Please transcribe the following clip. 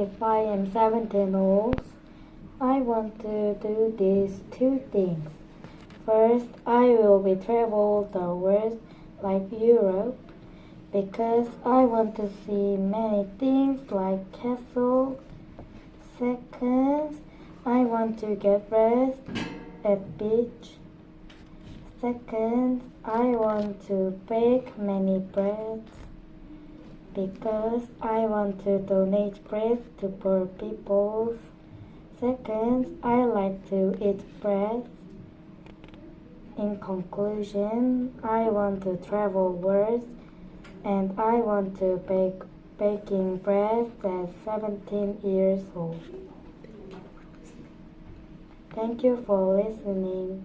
If I am 17 old, I want to do these two things. First, I will be travel the world like Europe because I want to see many things like castles. Second, I want to get rest at beach. Second, I want to bake many breads because I want to donate bread to poor people. Second, I like to eat bread. In conclusion, I want to travel world and I want to bake baking bread at 17 years old. Thank you for listening.